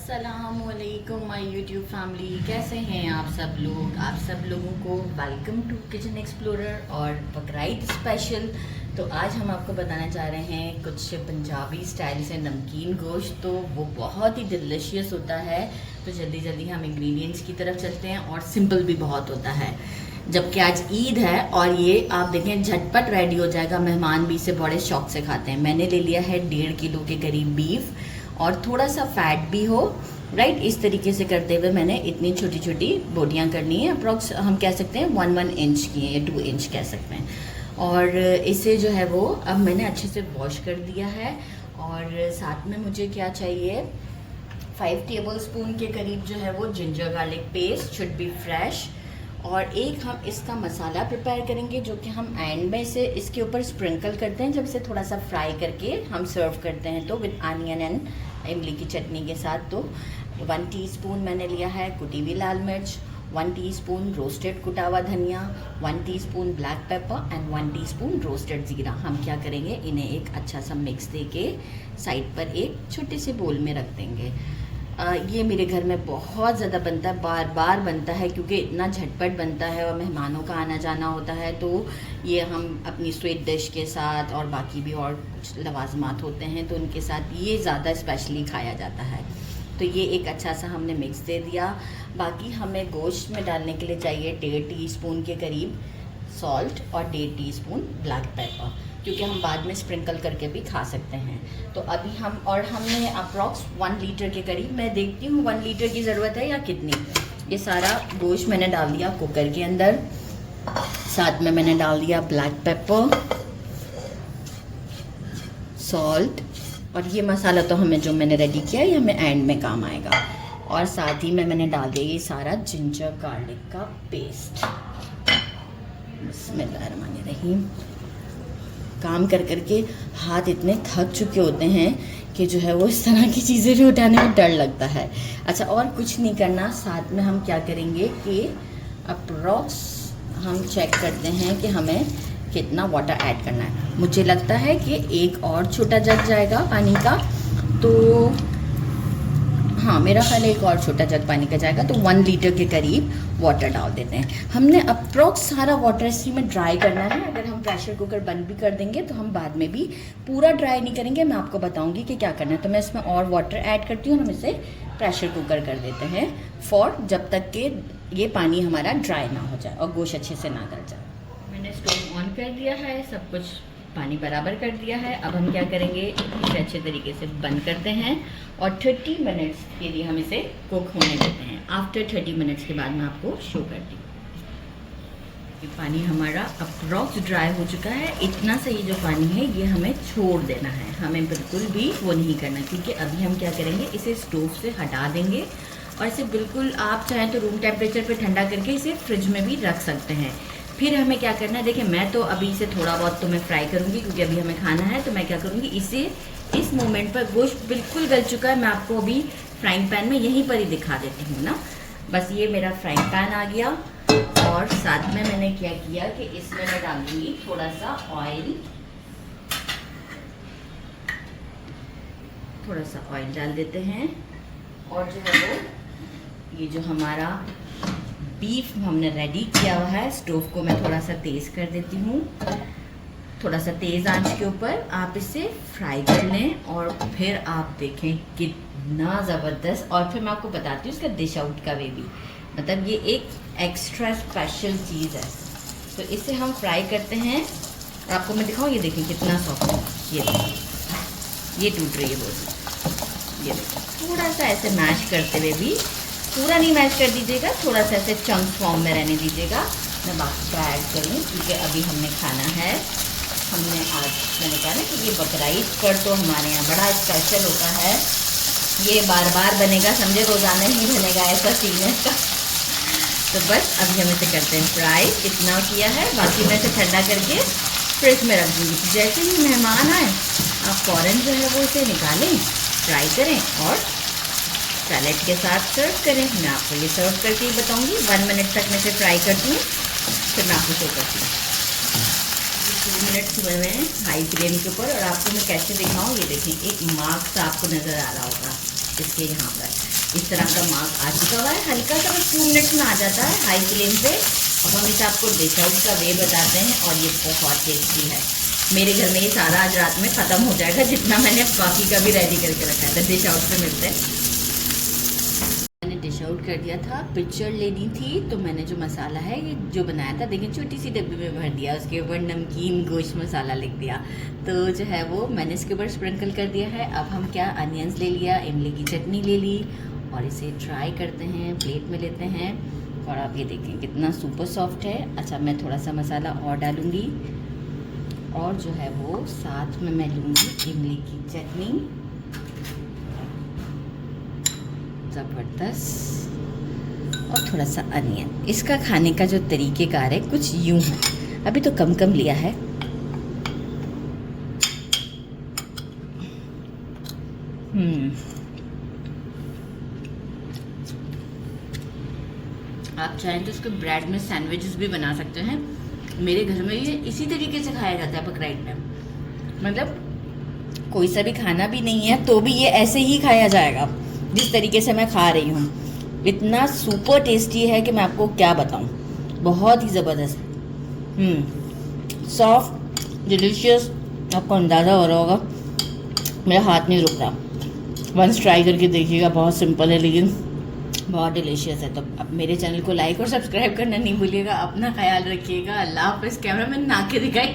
अस्सलामुअलैकुम my YouTube family, कैसे हैं आप सब लोग। आप सब लोगों को वेलकम टू किचन एक्सप्लोरर और बकरीद स्पेशल। तो आज हम आपको बताना चाह रहे हैं कुछ पंजाबी स्टाइल से नमकीन गोश्त। तो वो बहुत ही डिलीशियस होता है। तो जल्दी जल्दी हम इंग्रेडिएंट्स की तरफ चलते हैं और सिंपल भी बहुत होता है। जबकि आज ईद है और ये आप देखें झटपट रेडी हो जाएगा। मेहमान भी इसे बड़े शौक से खाते हैं। मैंने ले लिया है 1.5 किलो के करीब बीफ और थोड़ा सा फैट भी हो, राइट। इस तरीके से करते हुए मैंने इतनी छोटी छोटी बोटियाँ करनी है। अप्रॉक्स हम कह सकते हैं 1 इंच की है या 2 इंच कह सकते हैं। और इसे जो है वो अब मैंने अच्छे से वॉश कर दिया है। और साथ में मुझे क्या चाहिए, 5 टेबल स्पून के करीब जो है वो ginger garlic paste, should be fresh. और एक हम इसका मसाला प्रिपेयर करेंगे जो कि हम एंड में से इसके ऊपर स्प्रिंकल करते हैं जब इसे थोड़ा सा फ्राई करके हम सर्व करते हैं तो विद अनियन एंड इमली की चटनी के साथ। तो 1 टीस्पून मैंने लिया है कुटी हुई लाल मिर्च, 1 टीस्पून रोस्टेड कुटा हुआ धनिया, 1 teaspoon black pepper and 1 teaspoon roasted ज़ीरा। हम क्या करेंगे, इन्हें एक अच्छा सा मिक्स दे के साइड पर एक छोटे से बोल में रख देंगे। ये मेरे घर में बहुत ज़्यादा बनता है, बार बार बनता है क्योंकि इतना झटपट बनता है और मेहमानों का आना जाना होता है। तो ये हम अपनी स्वीट डिश के साथ और बाकी भी और कुछ लवाजमात होते हैं तो उनके साथ ये ज़्यादा स्पेशली खाया जाता है। तो ये एक अच्छा सा हमने मिक्स दे दिया। बाकी हमें गोश्त में डालने के लिए चाहिए 1.5 टीस्पून के करीब सॉल्ट और 1.5 टीस्पून ब्लैक पेपर, क्योंकि हम बाद में स्प्रिंकल करके भी खा सकते हैं। तो अभी हमने अप्रॉक्स 1 लीटर के करीब, मैं देखती हूँ 1 लीटर की ज़रूरत है या कितनी। ये सारा गोश्त मैंने डाल दिया कुकर के अंदर। साथ में मैंने डाल दिया ब्लैक पेपर, सॉल्ट, और ये मसाला तो हमें जो मैंने रेडी किया है ये हमें एंड में काम आएगा। और साथ ही में मैंने डाल दिया ये सारा जिंजर गार्लिक का पेस्ट। बिस्मिल्लाहिर्रहमानिर्रहीम। काम कर करके हाथ इतने थक चुके होते हैं कि जो है वो इस तरह की चीज़ें भी उठाने में डर लगता है। अच्छा, और कुछ नहीं करना। साथ में हम क्या करेंगे कि अप्रॉक्स हम चेक करते हैं कि हमें कितना वाटर ऐड करना है। मुझे लगता है कि एक और छोटा जग जाएगा पानी का, तो हाँ मेरा ख्याल है एक और छोटा जग पानी का जाएगा। तो 1 लीटर के करीब वाटर डाल देते हैं। हमने अप्रॉक्स सारा वाटर इसी में ड्राई करना है। अगर हम प्रेशर कुकर बंद भी कर देंगे तो हम बाद में भी पूरा ड्राई नहीं करेंगे। मैं आपको बताऊंगी कि क्या करना है। तो मैं इसमें और वाटर ऐड करती हूँ और हम इसे प्रेशर कुकर कर देते हैं फॉर जब तक कि ये पानी हमारा ड्राई ना हो जाए और गोश्त अच्छे से ना गल जाए। मैंने स्टोव ऑन कर दिया है, सब कुछ पानी बराबर कर दिया है। अब हम क्या करेंगे, इसे अच्छे तरीके से बंद करते हैं और 30 मिनट्स के लिए हम इसे कुक होने देते हैं। आफ्टर 30 मिनट्स के बाद मैं आपको शो करती हूँ। ये पानी हमारा अप्रॉक्स ड्राई हो चुका है। इतना सा ये जो पानी है ये हमें छोड़ देना है, हमें बिल्कुल भी वो नहीं करना, क्योंकि अभी हम क्या करेंगे, इसे स्टोव से हटा देंगे और इसे बिल्कुल आप चाहें तो रूम टेम्परेचर पर ठंडा करके इसे फ्रिज में भी रख सकते हैं। फिर हमें क्या करना है, देखिए मैं तो अभी इसे थोड़ा बहुत तो मैं फ्राई करूँगी क्योंकि अभी हमें खाना है। तो मैं क्या करूँगी, इसे इस मोमेंट पर गोश्त बिल्कुल गल चुका है, मैं आपको अभी फ्राइंग पैन में यहीं पर ही दिखा देती हूँ ना। बस ये मेरा फ्राइंग पैन आ गया और साथ में मैंने क्या किया कि इसमें मैं डालूँगी थोड़ा सा ऑयल। थोड़ा सा ऑयल डाल देते हैं और जो है वो ये जो हमारा बीफ हमने रेडी किया हुआ है, स्टोव को मैं थोड़ा सा तेज़ कर देती हूँ। थोड़ा सा तेज़ आंच के ऊपर आप इसे फ्राई कर लें और फिर आप देखें कितना ज़बरदस्त। और फिर मैं आपको बताती हूँ इसका डिश आउट का वे भी, मतलब ये एक एक्स्ट्रा स्पेशल चीज़ है। तो इसे हम फ्राई करते हैं और आपको मैं दिखाऊँ, ये देखें कितना सॉफ्ट है। ये देखें ये टूट रही है बहुत। ये देखें, थोड़ा सा ऐसे मैश करते हुए भी, पूरा नहीं मैश कर दीजिएगा, थोड़ा सा ऐसे चंक फॉर्म में रहने दीजिएगा। मैं बाकी का ऐड करूँ क्योंकि अभी हमने खाना है। हमने आज मैंने कहा ना कि ये बकरीद पर तो हमारे यहाँ बड़ा स्पेशल होता है। ये बार बार बनेगा, समझे रोज़ाना ही बनेगा, ऐसा सीन है इसका। तो बस अभी हम इसे करते हैं फ्राई। इतना किया है, बाकी मैं इसे ठंडा करके फ्रिज में रख दूँगी। जैसे ही मेहमान आए आप फ़ौरन जो है वो इसे निकालें, फ्राई करें और सैलेड के साथ सर्व करें। मैं आपको ये सर्व करके ही बताऊंगी। 1 मिनट तक मैं इसे फ्राई करती हूँ, फिर मैं आपको शो करती हूँ। 2 मिनट हुए हुए हैं हाई फ्लेम के ऊपर और आपको मैं कैसे दिखाऊँ, ये देखें एक मार्क सा आपको नज़र आ रहा होगा। इसके यहाँ पर इस तरह का मार्क आ चुका हुआ है। हल्का सा बस 2 मिनट्स में आ जाता है हाई फ्लेम पे। अब हम इसे आपको डिश आउट का वे बताते हैं और ये बहुत टेस्टी है। मेरे घर में ये सारा आज रात में ख़त्म हो जाएगा, जितना मैंने बाकी का भी रेडी करके रखा था। डिश आउट पे मिलते हैं। मैंने डिश आउट कर दिया था, पिक्चर लेनी थी, तो मैंने जो मसाला है ये जो बनाया था, देखिए छोटी सी डब्बी में भर दिया, उसके ऊपर नमकीन गोश्त मसाला लिख दिया, तो जो है वो मैंने इसके ऊपर स्प्रिंकल कर दिया है। अब हम क्या, अनियंस ले लिया, इमली की चटनी ले ली और इसे ट्राई करते हैं, प्लेट में लेते हैं। और आप ये देखें कितना सुपर सॉफ्ट है। अच्छा, मैं थोड़ा सा मसाला और डालूँगी और जो है वो साथ में मैं लूँगी इमली की चटनी, ज़बरदस्त, और थोड़ा सा अनियन। इसका खाने का जो तरीक़ेकार है कुछ यूँ है, अभी तो कम कम लिया है। आप चाहें तो इसके ब्रेड में सैंडविचेस भी बना सकते हैं। मेरे घर में ये इसी तरीके से खाया जाता है बकरीद में, मतलब कोई सा भी खाना भी नहीं है तो भी ये ऐसे ही खाया जाएगा जिस तरीके से मैं खा रही हूँ। इतना सुपर टेस्टी है कि मैं आपको क्या बताऊँ, बहुत ही ज़बरदस्त, सॉफ्ट, डिलीशियस। आपको अंदाज़ा हो रहा होगा, मेरा हाथ नहीं रुक रहा। वंस ट्राई करके देखिएगा, बहुत सिंपल है लेकिन बहुत डिलीशियस है। तो अब मेरे चैनल को लाइक और सब्सक्राइब करना नहीं भूलिएगा। अपना ख्याल रखिएगा। अल्लाह हाफ़िज़। कैमरा मैन ना के दिखाई